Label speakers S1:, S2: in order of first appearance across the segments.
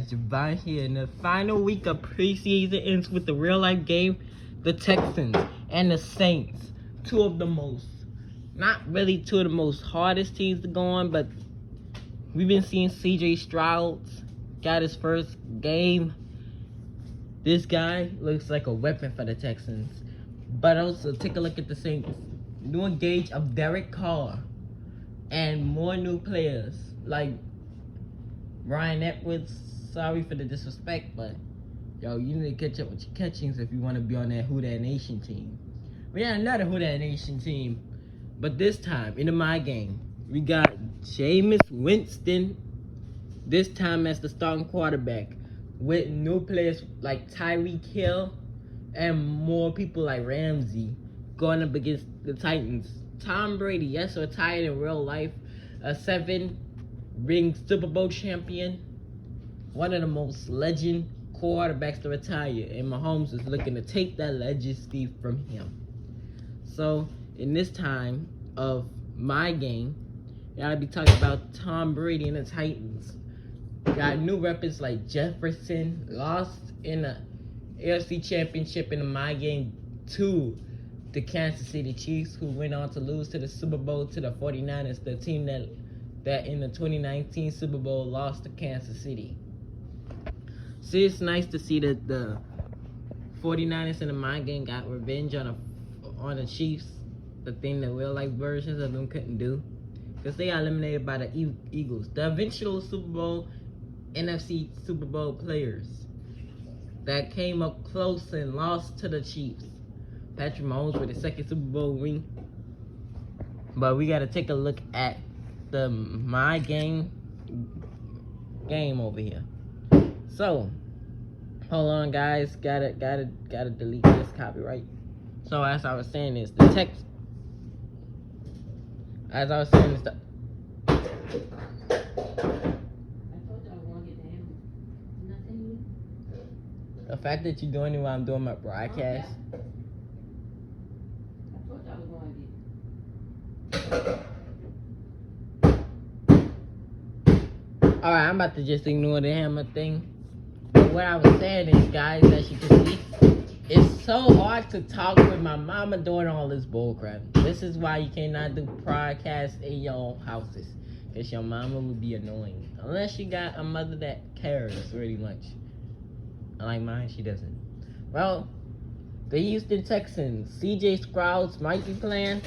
S1: Javon here, and the final week of preseason ends with the real life game, the Texans and the Saints. Two of the most hardest teams to go on, but we've been seeing CJ Stroud got his first game. This guy looks like a weapon for the Texans. But also take a look at the Saints. New engage of Derek Carr and more new players like Ryan Edwards. Sorry for the disrespect, but yo, you need to catch up with your catchings if you want to be on that Who Dat Nation team. We got another Who Dat Nation team, but this time in my game, we got Jameis Winston. This time as the starting quarterback, with new players like Tyreek Hill and more people like Ramsey going up against the Titans. Tom Brady, yes, retired in real life, a 7-ring Super Bowl champion, one of the most legend quarterbacks to retire, and Mahomes is looking to take that legacy from him. So, in this time of my game, gotta be talking about Tom Brady and the Titans. Got new weapons like Jefferson, lost in the AFC Championship in my game to the Kansas City Chiefs, who went on to lose to the Super Bowl to the 49ers, the team that in the 2019 Super Bowl lost to Kansas City. So it's nice to see that the 49ers in the mind game got revenge on the Chiefs, the thing that real life versions of them couldn't do, because they got eliminated by the Eagles, the eventual Super Bowl, NFC Super Bowl players that came up close and lost to the Chiefs. Patrick Mahomes with his second Super Bowl ring. But we got to take a look at the my game over here. So, hold on, guys. Gotta delete this copyright. So as I was saying is the text. As I was saying is the. The fact that you're doing it while I'm doing my broadcast.
S2: Okay. I thought I was going to get.
S1: Alright, I'm about to just ignore the hammer thing. But what I was saying is, guys, as you can see, it's so hard to talk with my mama doing all this bullcrap. This is why you cannot do podcasts in your own houses, because your mama would be annoying. Unless you got a mother that cares really much. Unlike mine, she doesn't. Well, the Houston Texans, CJ Stroud might be playing,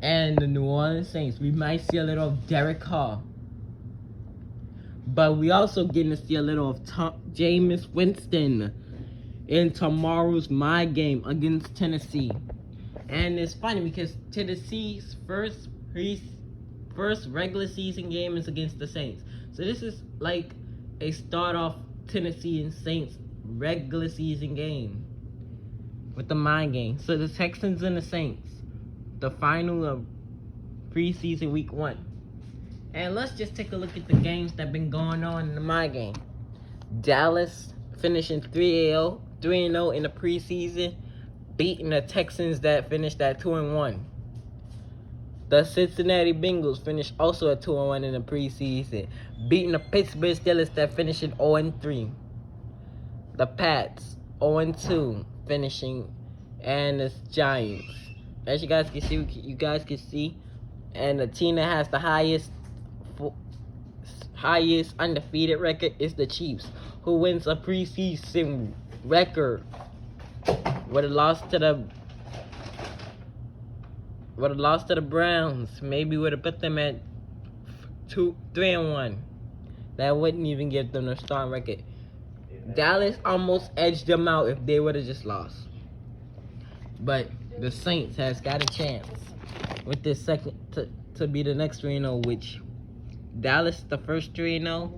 S1: and the New Orleans Saints, we might see a little of Derek Carr. But we also getting to see a little of Jameis Winston in tomorrow's my game against Tennessee. And it's funny because Tennessee's first regular season game is against the Saints. So this is like a start off Tennessee and Saints regular season game with the mind game. So the Texans and the Saints, the final of preseason week 1. And let's just take a look at the games that been going on in the my game. Dallas finishing 3-0 in the preseason, beating the Texans that finished at 2-1. The Cincinnati Bengals finished also at 2-1 in the preseason, beating the Pittsburgh Steelers that finished at 0-3. The Pats 0-2 finishing, and the Giants. As you guys can see, and the team that has the highest undefeated record is the Chiefs, who wins a preseason record with a loss to the Browns. Maybe would have put them at 3-1. That wouldn't even give them a strong record. Dallas almost edged them out if they would have just lost. But the Saints has got a chance with this second to be the next 3-0, which Dallas the first 3-0.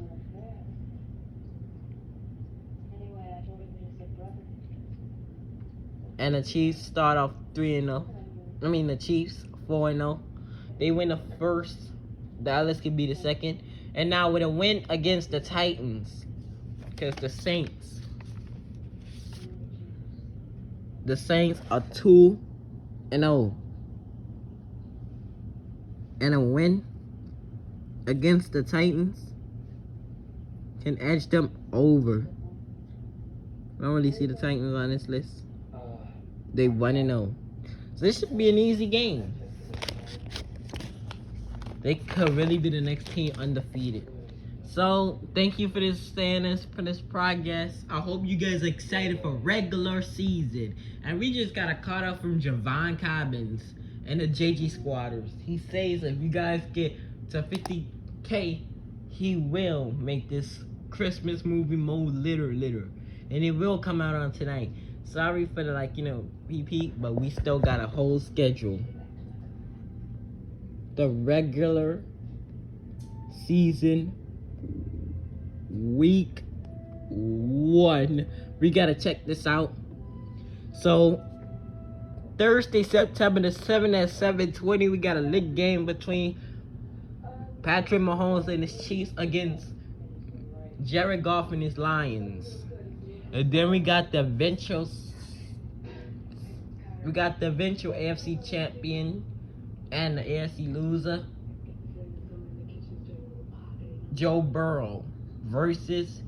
S1: And the Chiefs start off 3-0. I mean the Chiefs 4-0. They win the first. Dallas could be the second. And now with a win against the Titans, because the Saints are 2-0. And a win against the Titans can edge them over. I don't really see the Titans on this list. They 1-0. So this should be an easy game. They could really be the next team undefeated. So thank you for this progress. I hope you guys are excited for regular season. And we just got a call out from Javon Cobbins and the JG Squatters. He says if you guys get to 50K, he will make this Christmas movie mode litter. And it will come out on tonight. Sorry for the repeat, but we still got a whole schedule. The regular season week 1. We gotta check this out. So Thursday, September the 7th at 7:20, we got a lit game between Patrick Mahomes and his Chiefs against Jared Goff and his Lions. And then we got the eventual AFC champion and the AFC loser, Joe Burrow versus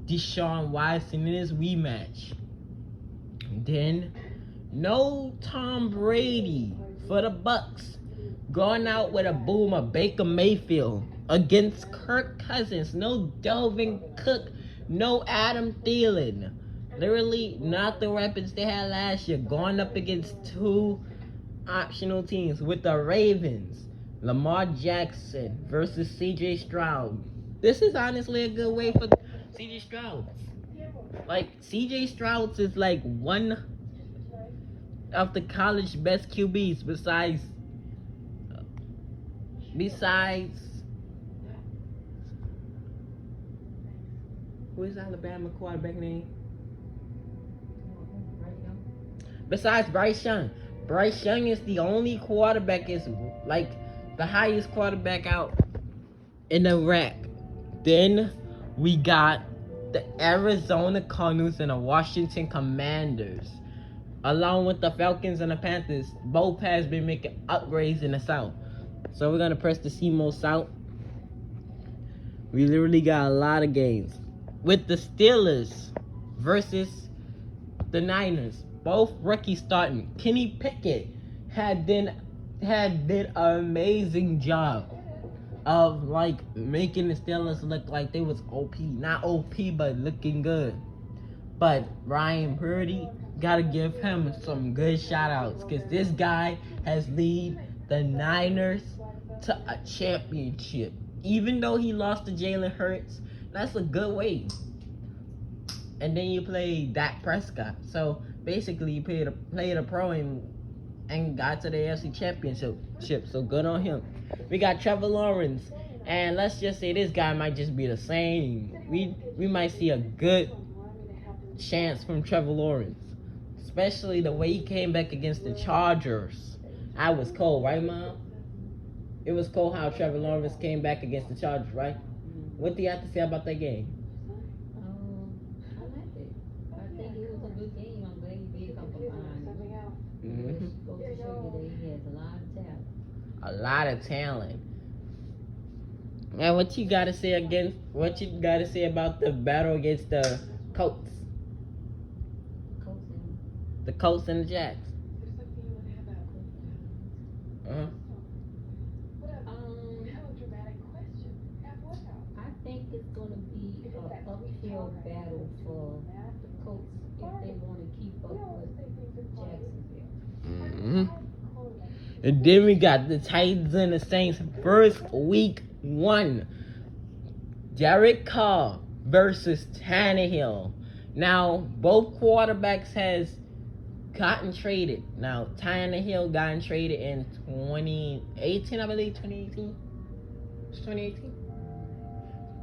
S1: Deshaun Watson in his rematch. Then no Tom Brady for the Bucks, going out with a boomer, Baker Mayfield against Kirk Cousins. No Dalvin Cook, no Adam Thielen. Literally not the weapons they had last year. Going up against two optional teams with the Ravens. Lamar Jackson versus CJ Stroud. This is honestly a good way for CJ Stroud. Like, CJ Stroud is like one of the college best QBs besides who is Alabama quarterback name? Besides Bryce Young. Bryce Young is the only quarterback, is like the highest quarterback out in the rack. Then we got the Arizona Cardinals and the Washington Commanders. Along with the Falcons and the Panthers, both has been making upgrades in the South. So we're going to press the CMO South. We literally got a lot of games. With the Steelers versus the Niners. Both rookies starting. Kenny Pickett had done an amazing job of like making the Steelers look like they was OP. Not OP, but looking good. But Ryan Purdy, gotta give him some good shout outs, because this guy has led the Niners to a championship. Even though he lost to Jalen Hurts, that's a good way. And then you play Dak Prescott. So basically you played a pro and got to the AFC championship. So good on him. We got Trevor Lawrence. And let's just say this guy might just be the same. We might see a good chance from Trevor Lawrence. Especially the way he came back against the Chargers. I was cold, right, Mom? It was cold how Trevor Lawrence came back against the Chargers, right? What do you have to say about that game?
S2: I liked it. I think it was a good game. I'm glad he did come from behind.
S1: Mm-hmm.
S2: It goes to show you that he has a lot of talent.
S1: A lot of talent. And what you gotta say about the battle against the Colts? The Colts and the Jacks. Uh-huh.
S2: I think it's going to be an uphill battle for the Colts if they want to keep up with Jacksonville.
S1: Mm-hmm. And then we got the Titans and the Saints first week 1. Derek Carr versus Tannehill. Now, both quarterbacks has gotten traded. Now, Tannehill gotten traded in 2018, I believe. 2018? 2018?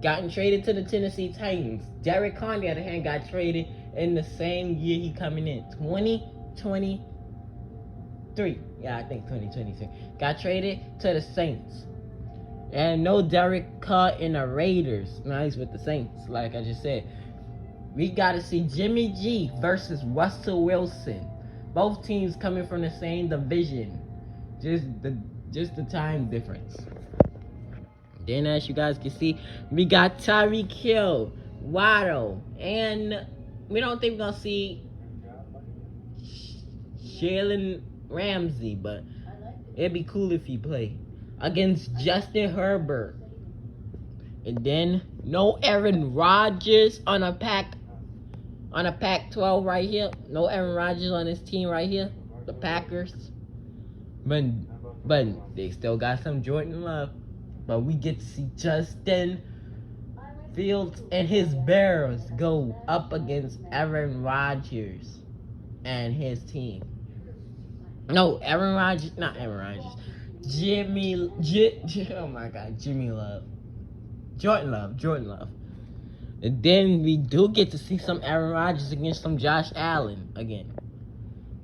S1: Gotten traded to the Tennessee Titans. Derek Carr, on the other hand, got traded in the same year he coming in. 2023. Yeah, I think 2023. Got traded to the Saints. And no Derek Carr in the Raiders. Now he's with the Saints, like I just said. We got to see Jimmy G versus Russell Wilson. Both teams coming from the same division. Just the time difference. Then, as you guys can see, we got Tyreek Hill, Waddle, and we don't think we're gonna see Jalen Ramsey, but it'd be cool if he played against Justin Herbert. And then no Aaron Rodgers on a Pac-12 right here. No Aaron Rodgers on this team right here, the Packers. But they still got some Jordan Love. But we get to see Justin Fields and his Bears go up against Aaron Rodgers and his team. No, not Aaron Rodgers. Jimmy Love. Jordan Love. And then we do get to see some Aaron Rodgers against some Josh Allen again.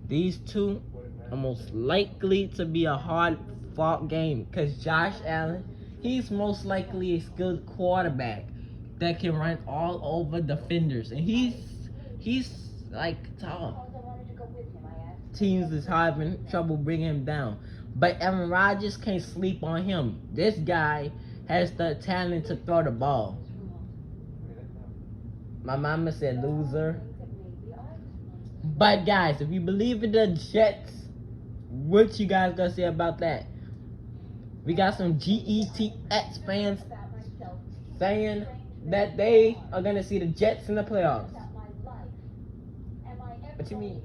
S1: These two are most likely to be a hard-fought game because Josh Allen, he's most likely a skilled quarterback that can run all over defenders, and he's like tall. Teams is having trouble bringing him down, but Aaron Rodgers can't sleep on him. This guy has the talent to throw the ball. My mama said loser. But guys, if you believe in the Jets, what you guys gonna say about that? We got some GETX fans saying that they are gonna see the Jets in the playoffs. What you mean?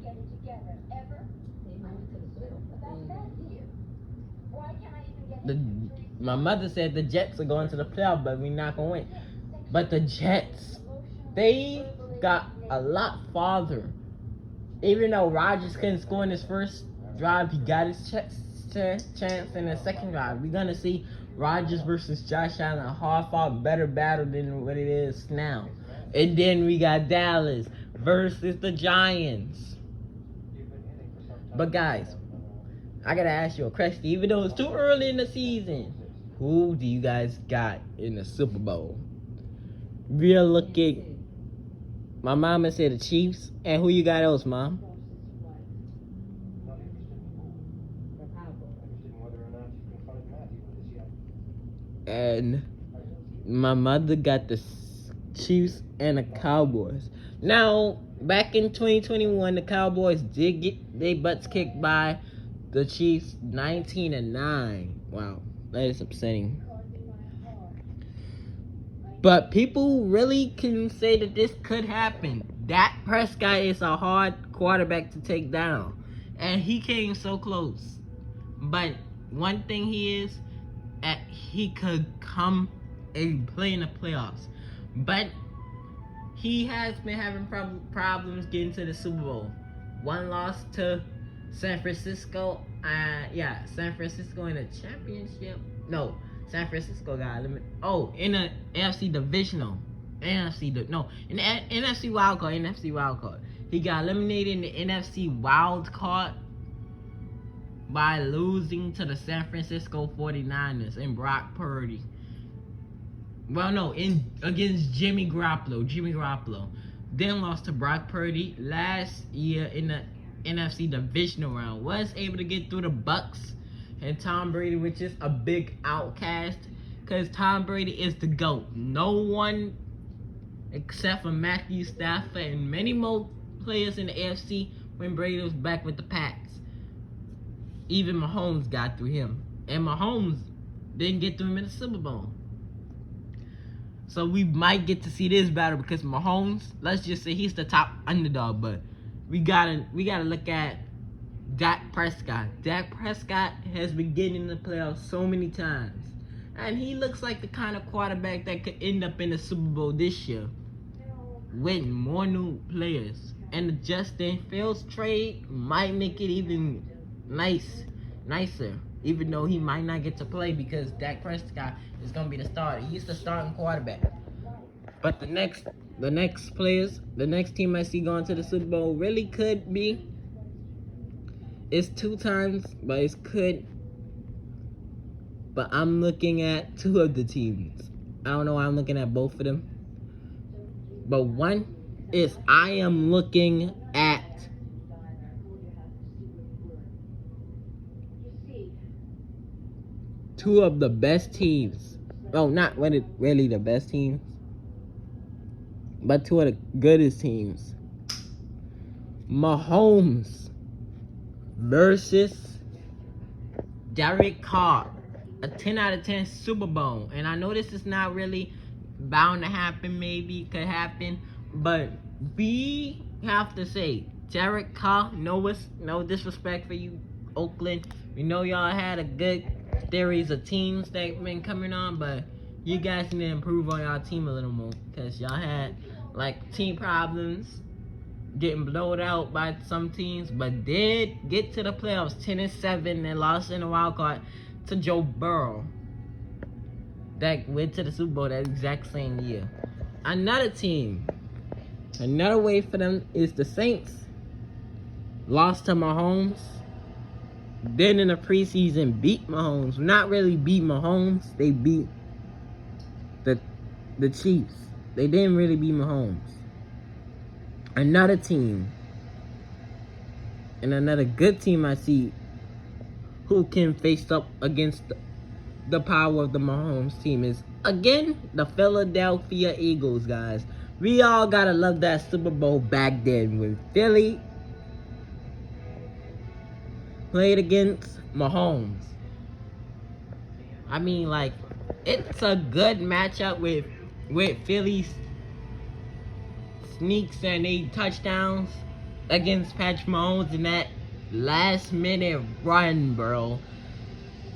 S1: My mother said the Jets are going to the playoffs, but we're not gonna win. But the Jets, they got a lot farther. Even though Rodgers couldn't score in his first drive, he got his chance in the second drive. We're gonna see Rodgers versus Josh Allen, a hard-fought, better battle than what it is now. And then we got Dallas versus the Giants. But guys, I gotta ask you a question. Even though it's too early in the season, who do you guys got in the Super Bowl? We're looking. My mama said the Chiefs. And who you got else, Mom? And my mother got the Chiefs and the Cowboys. Now, back in 2021, the Cowboys did get their butts kicked by the Chiefs 19-9. Wow, that is upsetting. But people really can say that this could happen. Dak Prescott is a hard quarterback to take down. And he came so close. But one thing he could come and play in the playoffs. But he has been having problems getting to the Super Bowl. One loss to San Francisco. San Francisco in the championship. No, San Francisco got eliminated. Oh, in the NFC divisional. In the NFC wild card. He got eliminated in the NFC wild card by losing to the San Francisco 49ers and Brock Purdy. Well, no, against Jimmy Garoppolo. Then lost to Brock Purdy last year in the NFC divisional round. Was able to get through the Bucks and Tom Brady, which is a big outcast because Tom Brady is the GOAT. No one except for Matthew Stafford and many more players in the AFC when Brady was back with the Pats. Even Mahomes got through him. And Mahomes didn't get through him in the Super Bowl. So we might get to see this battle because Mahomes, let's just say he's the top underdog, but we gotta look at Dak Prescott. Dak Prescott has been getting in the playoffs so many times. And he looks like the kind of quarterback that could end up in the Super Bowl this year with more new players. And the Justin Fields trade might make it even nicer. Even though he might not get to play because Dak Prescott is going to be the starter. He's the starting quarterback. But the next team I see going to the Super Bowl really could be, it's 2 times, but it could. But I'm looking at 2 of the teams. I don't know why I'm looking at both of them. But one is I am looking at two of the best teams well, not really the best teams, but two of the goodest teams. Mahomes versus Derek Carr, a 10 out of 10 Super Bowl. And I know this is not really bound to happen, maybe could happen, but we have to say, Derek Carr, no disrespect for you, Oakland. We know y'all had a good series of teams that been coming on, but you guys need to improve on y'all team a little more, because y'all had like team problems, getting blown out by some teams, but did get to the playoffs 10-7 and lost in the wild card to Joe Burrow that went to the Super Bowl that exact same year. Another team, another way for them is the Saints. Lost to Mahomes. Then in the preseason beat Mahomes. Not really beat Mahomes. They beat the Chiefs. They didn't really beat Mahomes. Another team. And another good team I see who can face up against the power of the Mahomes team is, again, the Philadelphia Eagles, guys. We all gotta love that Super Bowl back then when Philly played against Mahomes. I mean, like, it's a good matchup with Philly's sneaks and 8 touchdowns against Patrick Mahomes in that last minute run, bro.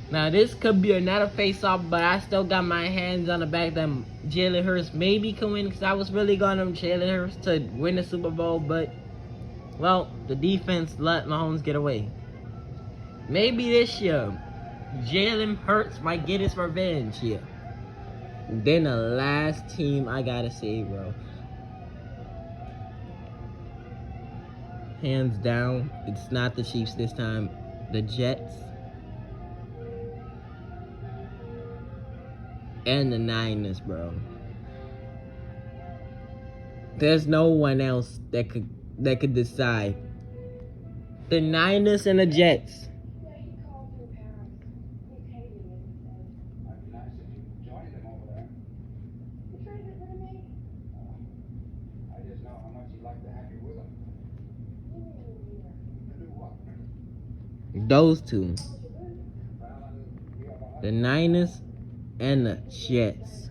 S1: Now this could be another face-off, but I still got my hands on the back that Jalen Hurts maybe can win, because I was really going on Jalen Hurts to win the Super Bowl, but well, the defense let Mahomes get away. Maybe this year Jalen Hurts might get his revenge here. Then the last team I gotta say, bro, hands down, it's not the Chiefs this time. The Jets and the Niners, bro. There's no one else that could decide. The Niners and the Jets. Those two. The Niners and the Jets.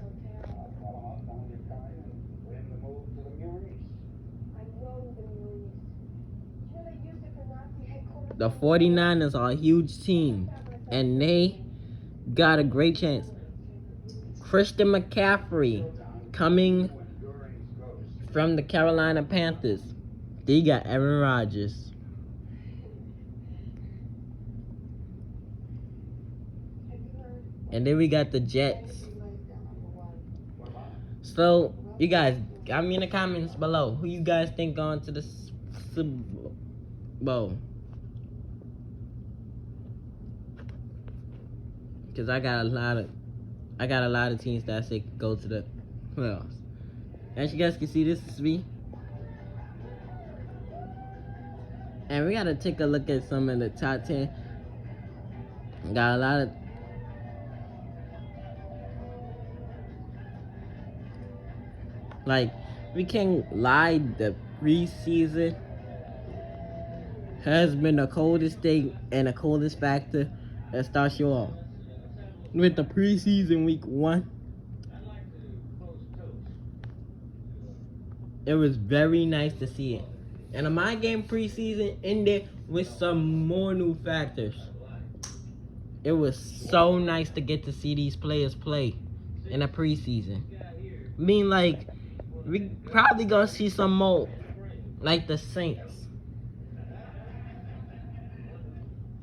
S1: The 49ers are a huge team, and they got a great chance. Christian McCaffrey coming from the Carolina Panthers. They got Aaron Rodgers. And then we got the Jets. So, you guys, got me in the comments below who you guys think going to the Super Bowl. Because I got a lot of teams that I say go to the playoffs. As you guys can see, this is me. And we gotta take a look at some of the top 10. Got a lot of we can't lie, the preseason has been the coldest thing and the coldest factor that starts you off. With the preseason week 1, it was very nice to see it. And the My Game preseason ended with some more new factors. It was so nice to get to see these players play in the preseason. I mean, like, we probably gonna see some more, like the Saints.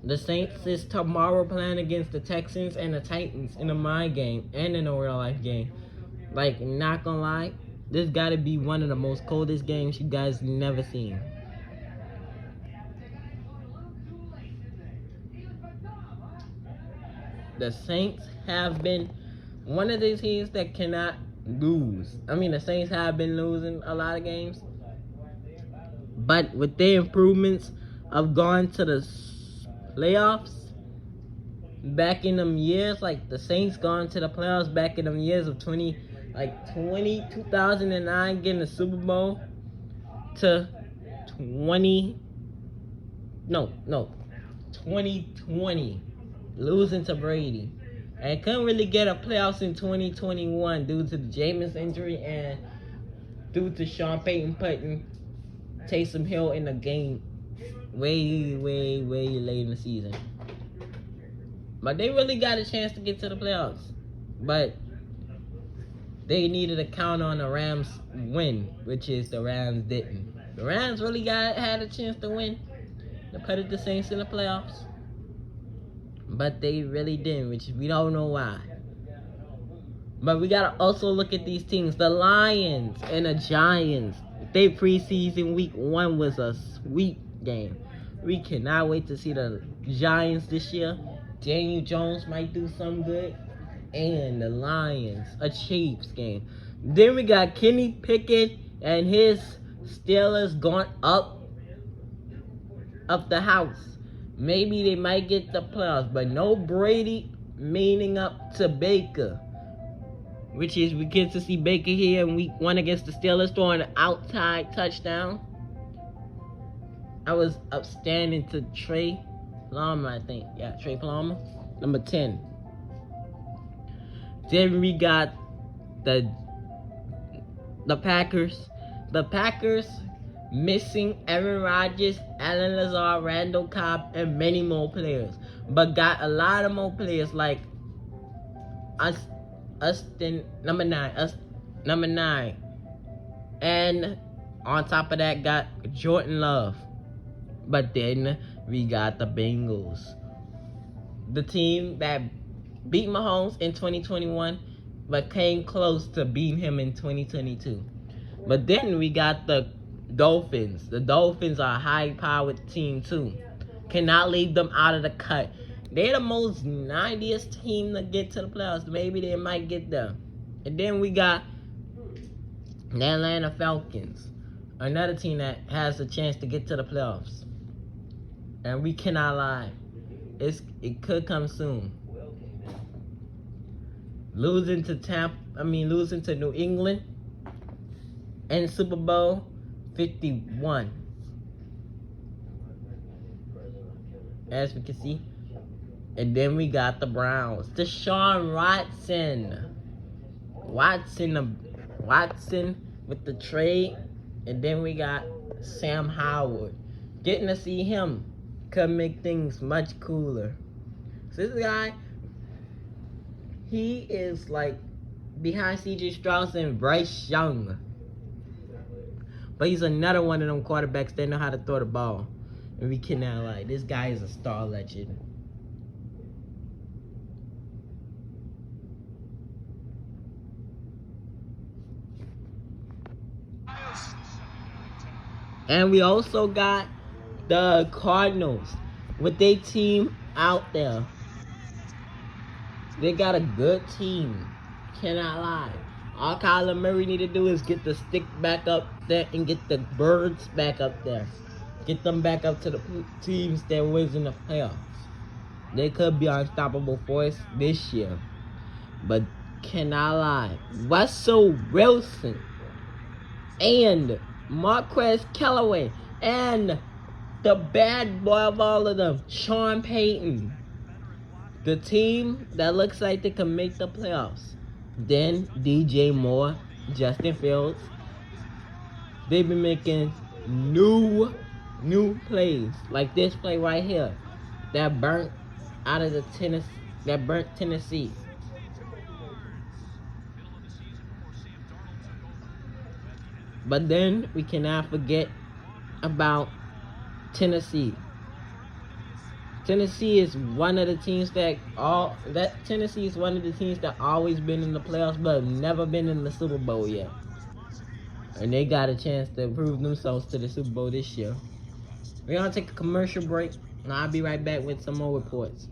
S1: The Saints is tomorrow playing against the Texans and the Titans in the My Game and in the real life game. Like, not gonna lie, this gotta be one of the most coldest games you guys never seen. The Saints have been one of these teams that cannot lose. I mean, the Saints have been losing a lot of games, but with their improvements of going to the playoffs, back in them years, like the Saints gone to the playoffs back in them years of 2009 getting the Super Bowl to 2020 losing to Brady. And couldn't really get a playoffs in 2021 due to the Jameis injury and due to Sean Payton putting Taysom Hill in the game way late in the season. But they really got a chance to get to the playoffs. But they needed to count on the Rams win, which is the Rams didn't. The Rams really had a chance to win, to put the Saints in the playoffs. But they really didn't, which we don't know why. But we gotta also look at these teams. The Lions and the Giants. Their preseason week 1 was a sweet game. We cannot wait to see the Giants this year. Daniel Jones might do some good. And the Lions, a Chiefs game. Then we got Kenny Pickett and his Steelers going up the house. Maybe they might get the playoffs, but no Brady meaning up to Baker. Which is, we get to see Baker here in week 1 against the Steelers throwing an outside touchdown. I was upstanding to Trey Palmer, I think. Yeah, Trey Palmer, number 10. Then we got the Packers. The Packers missing Aaron Rodgers, Alan Lazard, Randall Cobb, and many more players. But got a lot of more players like number 9. And on top of that, got Jordan Love. But then we got the Bengals. The team that beat Mahomes in 2021, but came close to beating him in 2022. But then we got the Dolphins. The Dolphins are a high-powered team too. Cannot leave them out of the cut. They're the most 90th team to get to the playoffs. Maybe they might get there. And then we got the Atlanta Falcons. Another team that has a chance to get to the playoffs. And we cannot lie. It could come soon. Losing to New England in Super Bowl 51. As we can see. And then we got the Browns. Deshaun Watson with the trade. And then we got Sam Howard. Getting to see him could make things much cooler. So this guy, he is like behind C.J. Stroud and Bryce Young. But he's another one of them quarterbacks that know how to throw the ball. And we cannot lie. This guy is a star legend. And we also got the Cardinals with their team out there. They got a good team. Cannot lie. All Kyler Murray need to do is get the stick back up there and get the birds back up there. Get them back up to the teams that was in the playoffs. They could be unstoppable force this year. But cannot lie. Russell Wilson and Marquez Callaway and the bad boy of all of them, Sean Payton. The team that looks like they can make the playoffs. Then DJ Moore, Justin Fields. They've been making new plays. Like this play right here. That burnt Tennessee. But then we cannot forget about Tennessee. Tennessee is one of the teams that always been in the playoffs but never been in the Super Bowl yet. And they got a chance to prove themselves to the Super Bowl this year. We're gonna take a commercial break and I'll be right back with some more reports.